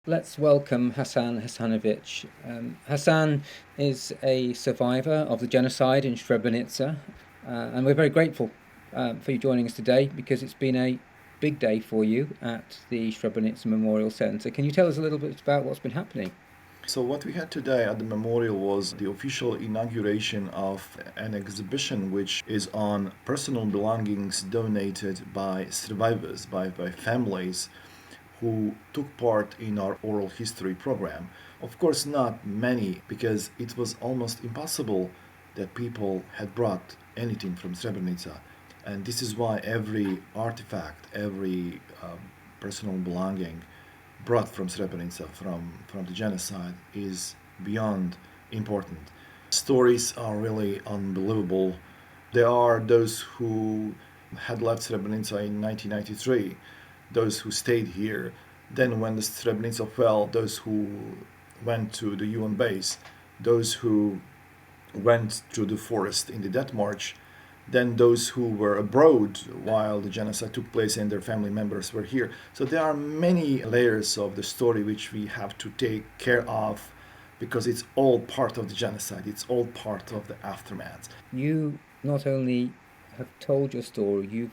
Let's welcome Hasan Hasanović. Hasan is a survivor of the genocide in Srebrenica, and we're very grateful for you joining us today because it's been a big day for you at the Srebrenica Memorial Centre. Can you tell us a little bit about what's been happening? So, what we had today at the memorial was the official inauguration of an exhibition which is on personal belongings donated by survivors, by families who took part in our oral history program. Of course, not many, because it was almost impossible that people had brought anything from Srebrenica. And this is why every artifact, every personal belonging brought from Srebrenica, from the genocide, is beyond important. Stories are really unbelievable. There are those who had left Srebrenica in 1993, those who stayed here. Then, when the Srebrenica fell, those who went to the UN base, those who went through the forest in the Death March, then those who were abroad while the genocide took place and their family members were here. So there are many layers of the story which we have to take care of because it's all part of the genocide, it's all part of the aftermath. You not only have told your story, you've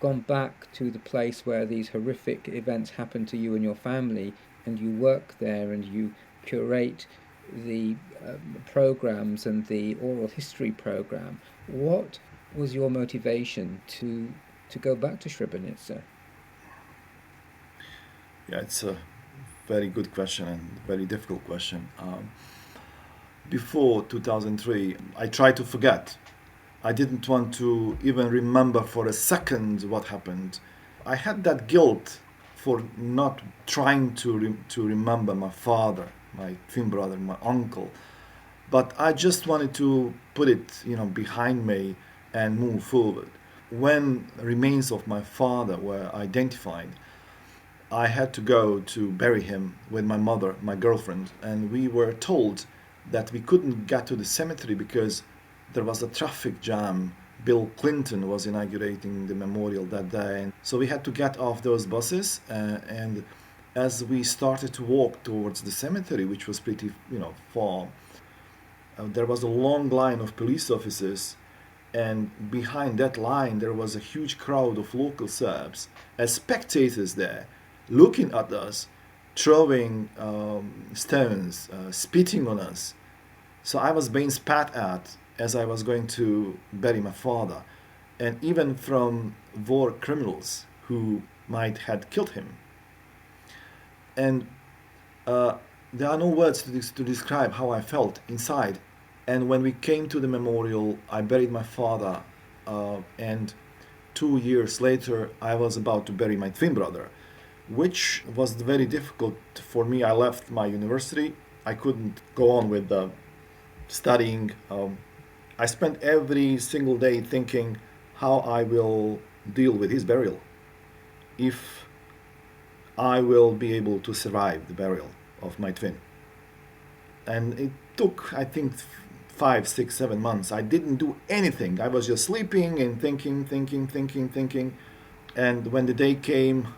gone back to the place where these horrific events happened to you and your family, and you work there and you curate the programs and the oral history program. What was your motivation to go back to Srebrenica? Yeah, it's a very good question and very difficult question. Before 2003, I tried to forget. I didn't want to even remember for a second what happened. I had that guilt for not trying to remember my father, my twin brother, my uncle. But I just wanted to put it, behind me and move forward. When remains of my father were identified, I had to go to bury him with my mother, my girlfriend, and we were told that we couldn't get to the cemetery because there was a traffic jam. Bill Clinton was inaugurating the memorial that day, and so we had to get off those buses. And as we started to walk towards the cemetery, which was pretty, far, there was a long line of police officers, and behind that line there was a huge crowd of local Serbs as spectators there, looking at us, throwing stones, spitting on us. So I was being spat at as I was going to bury my father, and even from war criminals who might had killed him. And uh, there are no words to describe how I felt inside. And when we came to the memorial, I buried my father, and 2 years later, I was about to bury my twin brother, which was very difficult for me. I left my university. I couldn't go on with studying. I spent every single day thinking how I will deal with his burial, if I will be able to survive the burial of my twin. And it took, I think, 5, 6, 7 months. I didn't do anything. I was just sleeping and thinking. And when the day came,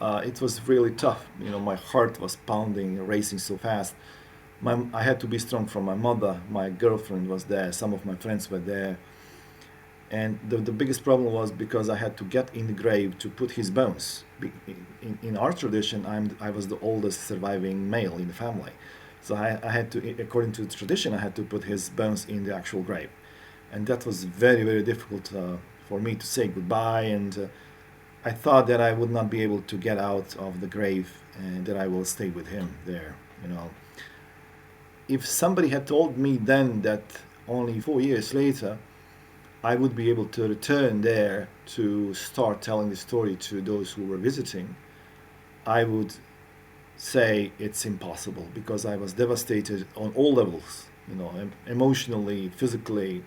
it was really tough. My heart was pounding, racing so fast. I had to be strong for my mother. My girlfriend was there. Some of my friends were there. And the biggest problem was because I had to get in the grave to put his bones. In our tradition, I was the oldest surviving male in the family. So I had to, according to the tradition, I had to put his bones in the actual grave. And that was very, very difficult for me to say goodbye. And I thought that I would not be able to get out of the grave and that I will stay with him there. If somebody had told me then that only 4 years later I would be able to return there to start telling the story to those who were visiting, I would say it's impossible because I was devastated on all levels, emotionally, physically.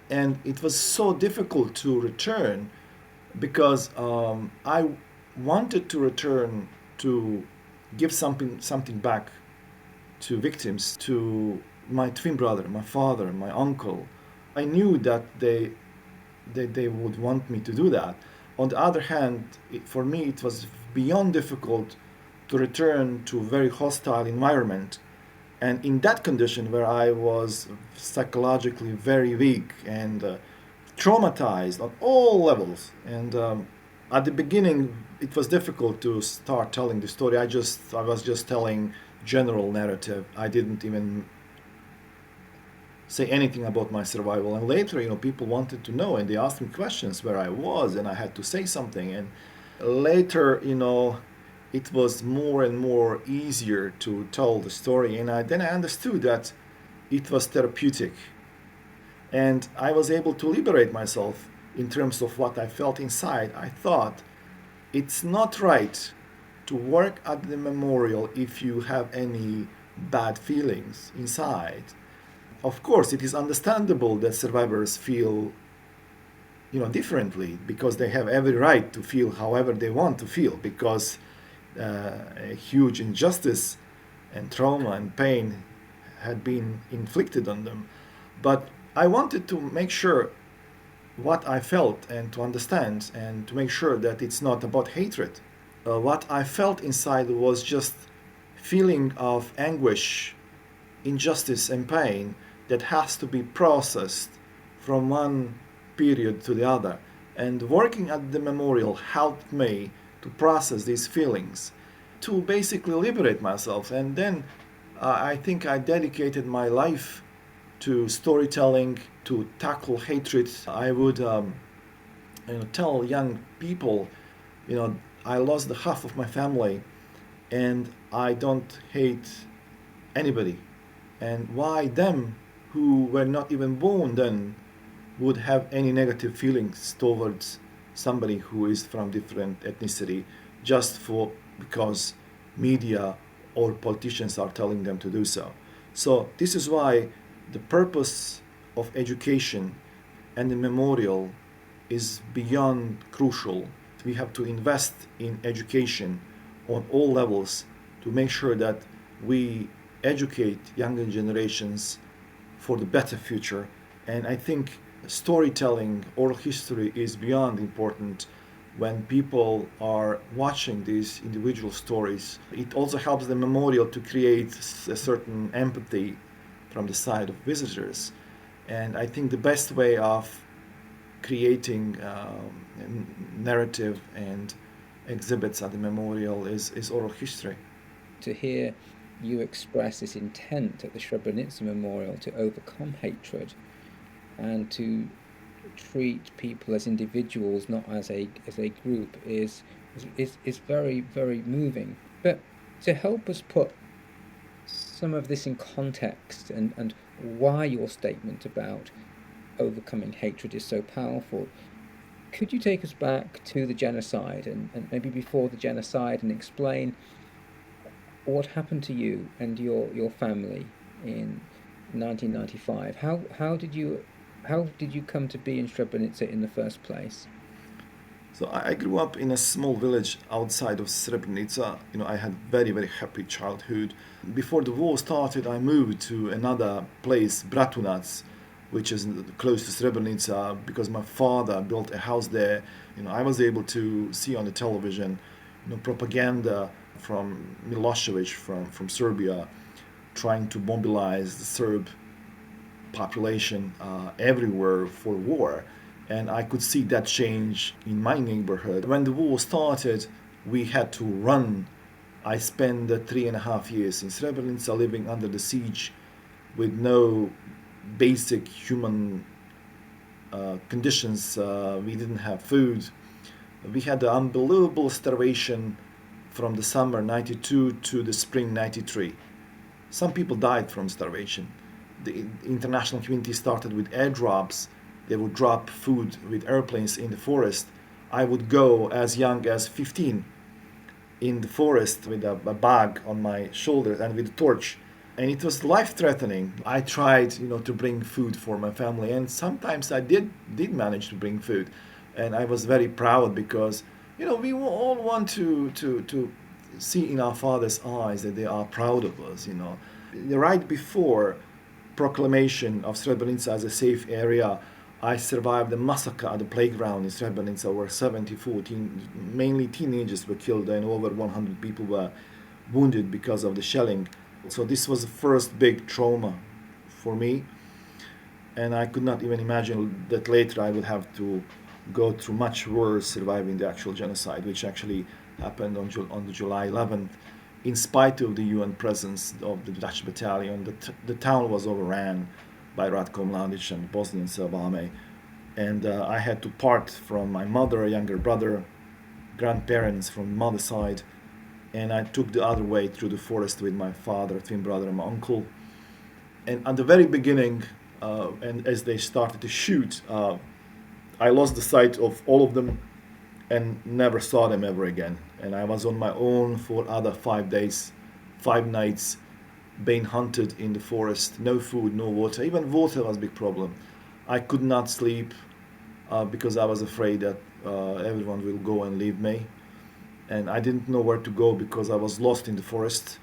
And it was so difficult to return because I wanted to return to give something back to victims, to my twin brother, my father, my uncle. I knew that they would want me to do that. On the other hand, for me, it was beyond difficult to return to a very hostile environment. And in that condition, where I was psychologically very weak and traumatized on all levels, and at the beginning, it was difficult to start telling the story. I was just telling general narrative. I didn't even say anything about my survival. And later, people wanted to know, and they asked me questions where I was, and I had to say something. And later, it was more and more easier to tell the story. And then I understood that it was therapeutic, and I was able to liberate myself in terms of what I felt inside. I thought it's not right to work at the memorial if you have any bad feelings inside. Of course, it is understandable that survivors feel, differently, because they have every right to feel however they want to feel, because a huge injustice and trauma and pain had been inflicted on them. But I wanted to make sure what I felt and to understand and to make sure that it's not about hatred. What I felt inside was just feeling of anguish, injustice and pain that has to be processed from one period to the other. And working at the memorial helped me to process these feelings, to basically liberate myself. And then I think I dedicated my life to storytelling, to tackle hatred. I would tell young people, I lost the half of my family, and I don't hate anybody. And why them, who were not even born then, would have any negative feelings towards somebody who is from different ethnicity, just because media or politicians are telling them to do so. So this is why the purpose of education and the memorial is beyond crucial. We have to invest in education on all levels to make sure that we educate younger generations for the better future. And I think storytelling, oral history is beyond important when people are watching these individual stories. It also helps the memorial to create a certain empathy from the side of visitors. And I think the best way of creating narrative and exhibits at the memorial is oral history. To hear you express this intent at the Srebrenica Memorial to overcome hatred and to treat people as individuals, not as a group, is very, very moving. But to help us put some of this in context, and why your statement about overcoming hatred is so powerful, could you take us back to the genocide and maybe before the genocide, and explain what happened to you and your family in 1995? How did you come to be in Srebrenica in the first place? So I grew up in a small village outside of Srebrenica. I had very, very happy childhood. Before the war started, I moved to another place, Bratunac, which is close to Srebrenica, because my father built a house there. I was able to see on the television, propaganda from Milosevic from Serbia, trying to mobilize the Serb population everywhere for war. And I could see that change in my neighborhood. When the war started, we had to run. I spent 3.5 years in Srebrenica, living under the siege with no basic human conditions. We didn't have food. We had the unbelievable starvation from the summer 92 to the spring 93. Some people died from starvation. The international community started with airdrops. They would drop food with airplanes in the forest. I would go as young as 15 in the forest with a bag on my shoulders and with a torch. And it was life-threatening. I tried, to bring food for my family, and sometimes I did manage to bring food. And I was very proud because, we all want to see in our father's eyes that they are proud of us, Right before proclamation of Srebrenica as a safe area, I survived a massacre at the playground in Srebrenica where 74 mainly teenagers were killed and over 100 people were wounded because of the shelling. So this was the first big trauma for me, and I could not even imagine that later I would have to go through much worse surviving the actual genocide, which actually happened on the July 11th. In spite of the UN presence of the Dutch battalion, the town was overrun by Ratko Mladic and Bosnian Srbame, and I had to part from my mother, younger brother, grandparents from mother's side, and I took the other way through the forest with my father, twin brother, and my uncle. And at the very beginning, and as they started to shoot, I lost the sight of all of them and never saw them ever again. And I was on my own for other 5 days, 5 nights, being hunted in the forest. No food, no water. Even water was a big problem. I could not sleep because I was afraid that everyone will go and leave me. And I didn't know where to go because I was lost in the forest,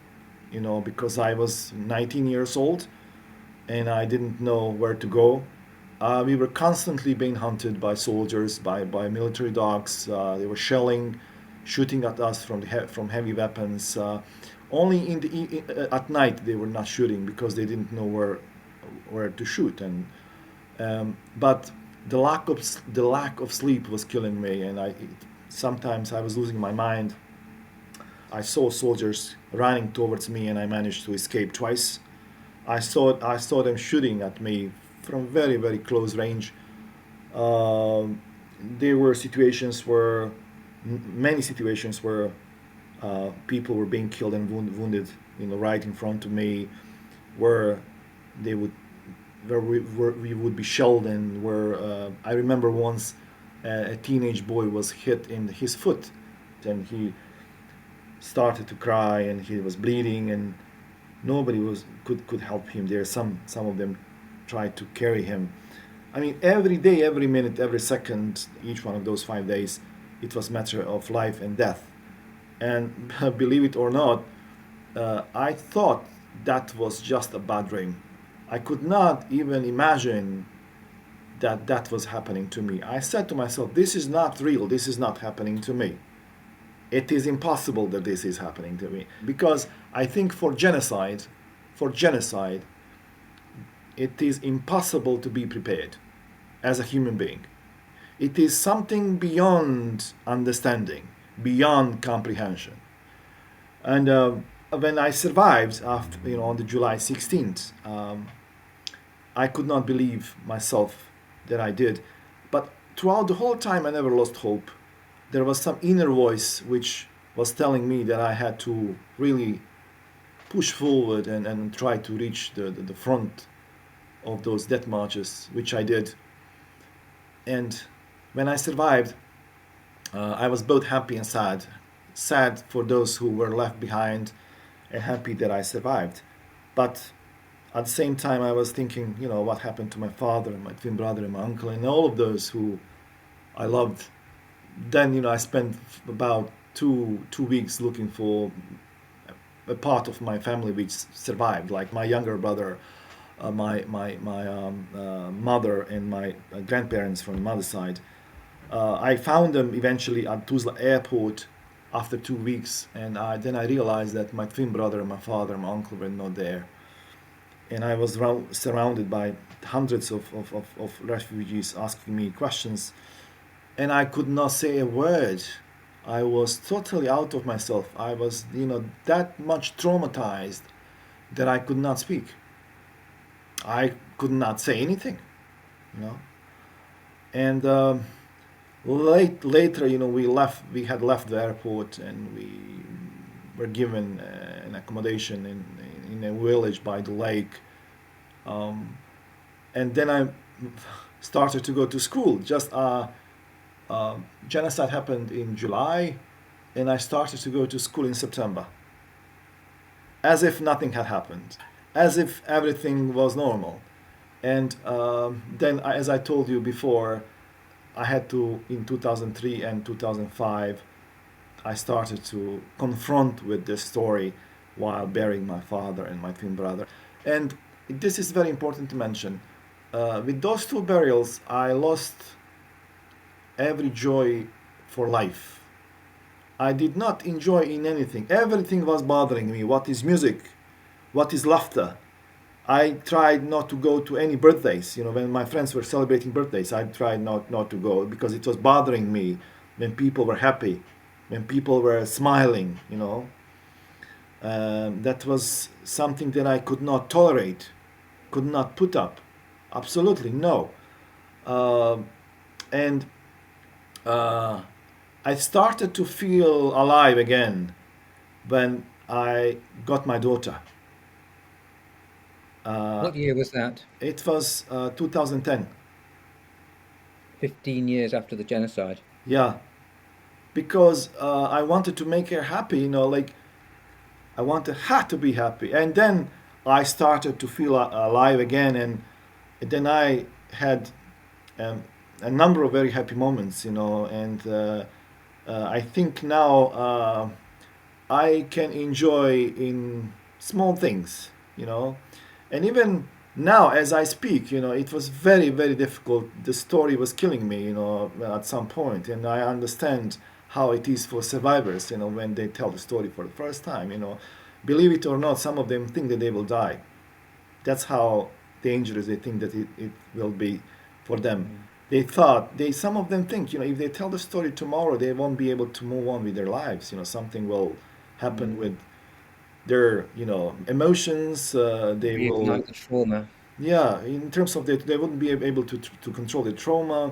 because I was 19 years old and I didn't know where to go. We were constantly being hunted by soldiers, by military dogs. They were shelling, shooting at us from heavy weapons. Only at night they were not shooting because they didn't know where to shoot. But the lack of sleep was killing me, and sometimes I was losing my mind. I saw soldiers running towards me, and I managed to escape twice. I saw them shooting at me from very, very close range. There were many situations where people were being killed and wounded, right in front of me, where we would be shelled, and where I remember once a teenage boy was hit in his foot, and he started to cry and he was bleeding, and nobody could help him there. Some of them tried to carry him. I mean, every day, every minute, every second, each one of those 5 days, it was a matter of life and death. And believe it or not, I thought that was just a bad dream. I could not even imagine that was happening to me. I said to myself, this is not real, this is not happening to me. It is impossible that this is happening to me. Because I think for genocide, it is impossible to be prepared as a human being. It is something beyond understanding, beyond comprehension. And when I survived after, on the July 16th, I could not believe myself that I did. But throughout the whole time, I never lost hope. There was some inner voice which was telling me that I had to really push forward and try to reach the front of those death marches, which I did. And when I survived, I was both happy and sad. Sad for those who were left behind, and happy that I survived. But at the same time, I was thinking, what happened to my father and my twin brother and my uncle and all of those who I loved. Then, I spent about two weeks looking for a part of my family which survived, like my younger brother, my mother, and my grandparents from the mother's side. I found them eventually at Tuzla airport after 2 weeks, and then I realized that my twin brother, my father, and my uncle were not there. And I was surrounded by hundreds of refugees asking me questions, and I could not say a word. I was totally out of myself. I was, that much traumatized that I could not speak. I could not say anything, And later, we had left the airport, and we were given an accommodation in a village by the lake. And then I started to go to school. Genocide happened in July, and I started to go to school in September, as if nothing had happened, as if everything was normal. And then, as I told you before, I had to, in 2003 and 2005, I started to confront with this story while burying my father and my twin brother. And this is very important to mention. With those two burials, I lost every joy for life. I did not enjoy in anything. Everything was bothering me. What is music? What is laughter? I tried not to go to any birthdays. When my friends were celebrating birthdays, I tried not to go because it was bothering me when people were happy, when people were smiling. That was something that I could not tolerate, could not put up. Absolutely no. Uh, and uh, I started to feel alive again when I got my daughter. Uh, What year was that? it was 2010. 15 years after the genocide. Yeah, because I wanted to make her happy, like I wanted her to be happy. And then I started to feel alive again, and then I had um, a number of very happy moments, and I think now I can enjoy in small things, and even now as I speak, it was very, very difficult. The story was killing me, at some point, and I understand how it is for survivors, when they tell the story for the first time, believe it or not, some of them think that they will die. That's how dangerous they think that it will be for them. Mm. Some of them think, if they tell the story tomorrow, they won't be able to move on with their lives. Something will happen Mm. with their, emotions. They will, Reignite the trauma. yeah, in terms of that, they wouldn't be able to control the trauma.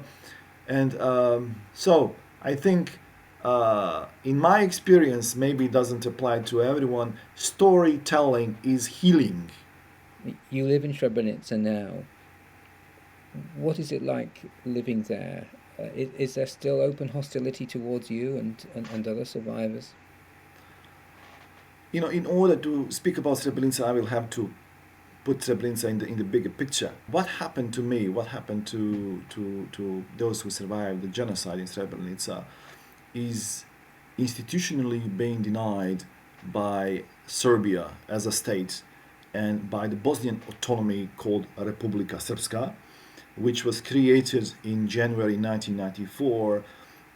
And so I think, in my experience, maybe it doesn't apply to everyone, storytelling is healing. You live in Srebrenica now. What is it like living there? Is there still open hostility towards you and other survivors? In order to speak about Srebrenica, I will have to put Srebrenica in the bigger picture. What happened to me? What happened to those who survived the genocide in Srebrenica is institutionally being denied by Serbia as a state and by the Bosnian autonomy called Republika Srpska, which was created in January 1994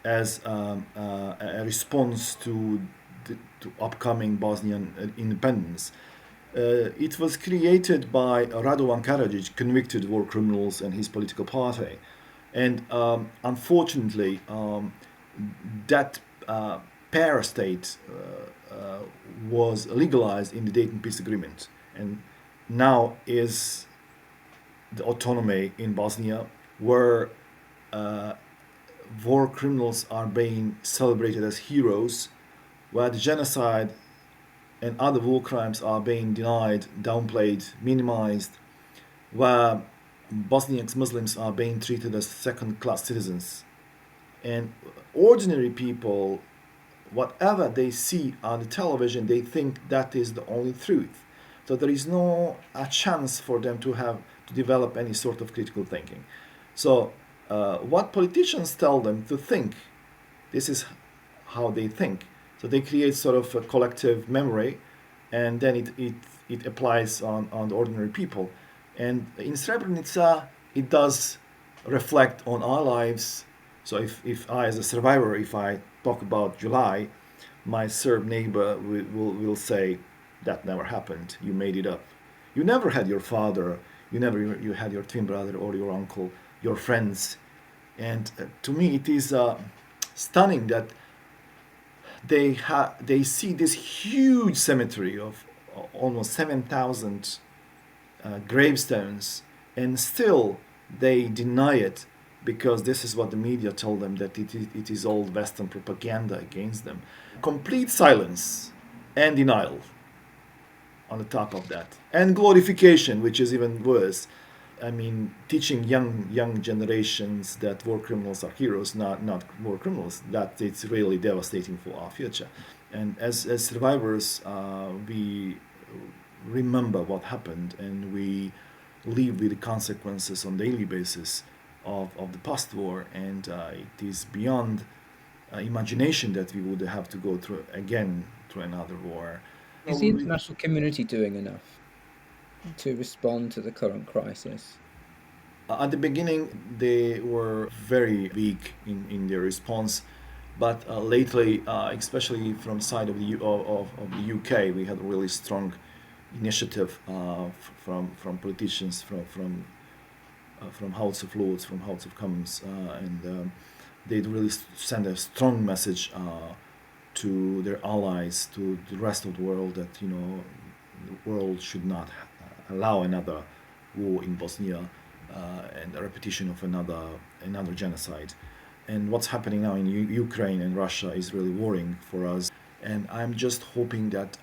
as a response to upcoming Bosnian independence. It was created by Radovan Karadzic, convicted war criminals, and his political party. And unfortunately, that parastate was legalized in the Dayton Peace Agreement, and now is the autonomy in Bosnia, where uh, war criminals are being celebrated as heroes, where the genocide and other war crimes are being denied, downplayed, minimized, where Bosnian Muslims are being treated as second class citizens. And ordinary people, whatever they see on the television, they think that is the only truth. So there is no a chance for them to develop any sort of critical thinking. So what politicians tell them to think, this is how they think. So they create sort of a collective memory, and then it applies on the ordinary people. And in Srebrenica, it does reflect on our lives. So if I, as a survivor, if I talk about July, my Serb neighbor will say, that never happened. You made it up. You never had your father. You had your twin brother or your uncle, your friends. And to me, it is stunning that they see this huge cemetery of almost 7,000 gravestones, and still they deny it because this is what the media told them, that it is all Western propaganda against them. Complete silence and denial on the top of that, and glorification, which is even worse. I mean, teaching young generations that war criminals are heroes, not war criminals. That it's really devastating for our future. And as survivors, we remember what happened, and we live with the consequences on daily basis of the past war. And it is beyond imagination that we would have to go through another war. Is the international community doing enough to respond to the current crisis? At the beginning, they were very weak in their response, But lately, especially from side of of the UK, we had a really strong initiative from politicians, from House of Lords, from House of Commons, and they really send a strong message to their allies, to the rest of the world, that the world should not allow another war in Bosnia and a repetition of another genocide. And what's happening now in Ukraine and Russia is really worrying for us. And I'm just hoping that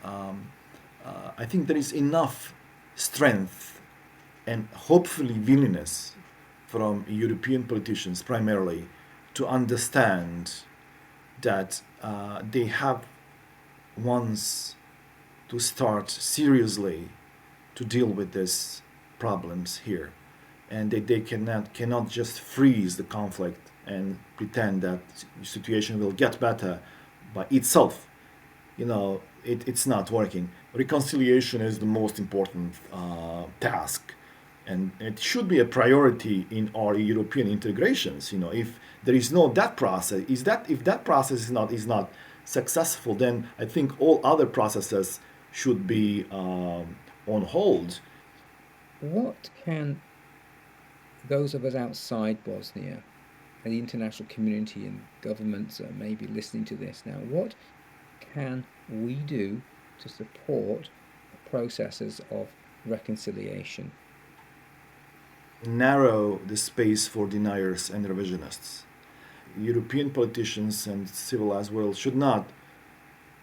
I think there is enough strength and hopefully willingness from European politicians primarily to understand that they have once to start seriously to deal with these problems here, and they cannot just freeze the conflict and pretend that the situation will get better by itself. It's not working. Reconciliation is the most important task, and it should be a priority in our European integrations. If there is no that process, if that process is not successful, then I think all other processes should be on hold. What can those of us outside Bosnia and the international community and governments that may be listening to this now, what can we do to support the processes of reconciliation? Narrow the space for deniers and revisionists. European politicians and civilized world should not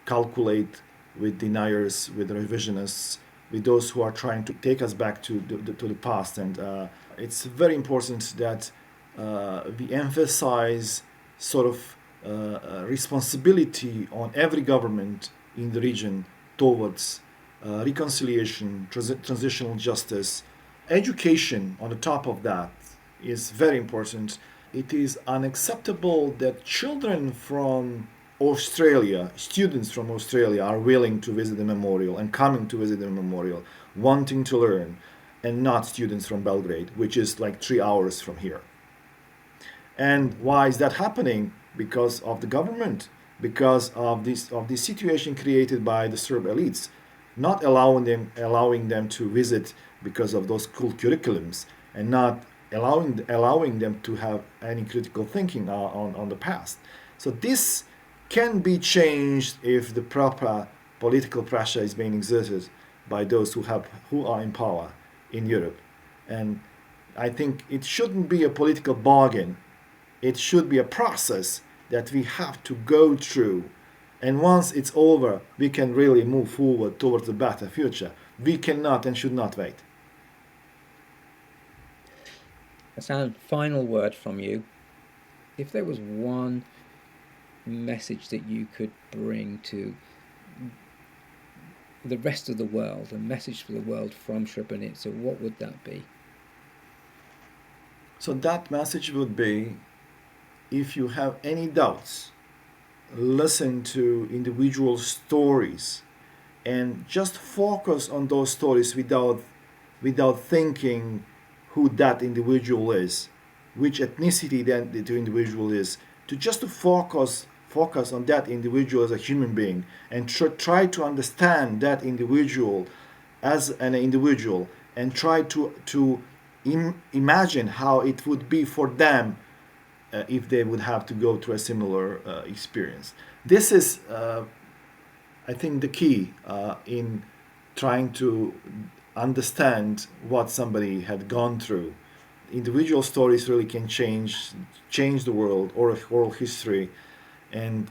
calculate with deniers, with revisionists, with those who are trying to take us back to the past. And it's very important that we emphasize sort of responsibility on every government in the region towards reconciliation, transitional justice, education. On the top of that is very important. It is unacceptable that children from Australia, students from Australia, are willing to visit the memorial and coming to visit the memorial, wanting to learn, and not students from Belgrade, which is like 3 hours from here. And why is that happening? Because of the government, because of this situation created by the Serb elites, not allowing them to visit because of those cool curriculums, and not allowing them to have any critical thinking on the past. So this can be changed if the proper political pressure is being exerted by those who are in power in Europe. And I think it shouldn't be a political bargain. It should be a process that we have to go through. And once it's over, we can really move forward towards a better future. We cannot and should not wait. Hasan, final word from you. If there was one message that you could bring to the rest of the world, a message for the world from Srebrenica, what would that be? So that message would be, if you have any doubts, listen to individual stories and just focus on those stories without thinking who that individual is, which ethnicity that the individual is, to focus on that individual as a human being, and try to understand that individual as an individual, and try to imagine how it would be for them if they would have to go through a similar experience. This is, I think, the key in trying to understand what somebody had gone through. Individual stories really can change the world or oral history, and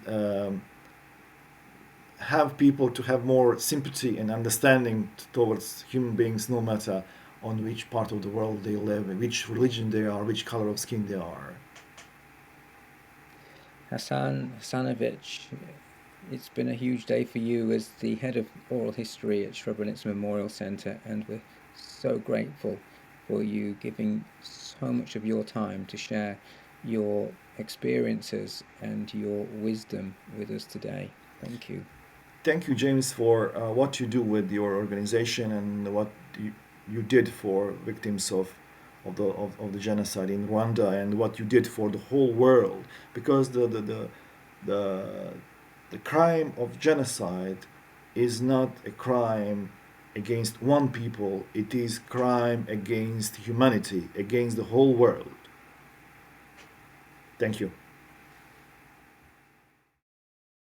have people to have more sympathy and understanding towards human beings, no matter on which part of the world they live, which religion they are, which color of skin they are. Hasan Hasanović, it's been a huge day for you as the head of oral history at Srebrenica Memorial Centre, and we're so grateful for you giving so much of your time to share your experiences and your wisdom with us today. Thank you. Thank you, James, for what you do with your organization and what you did for victims of the genocide in Rwanda, and what you did for the whole world. Because the crime of genocide is not a crime against one people, it is crime against humanity, against the whole world. Thank you.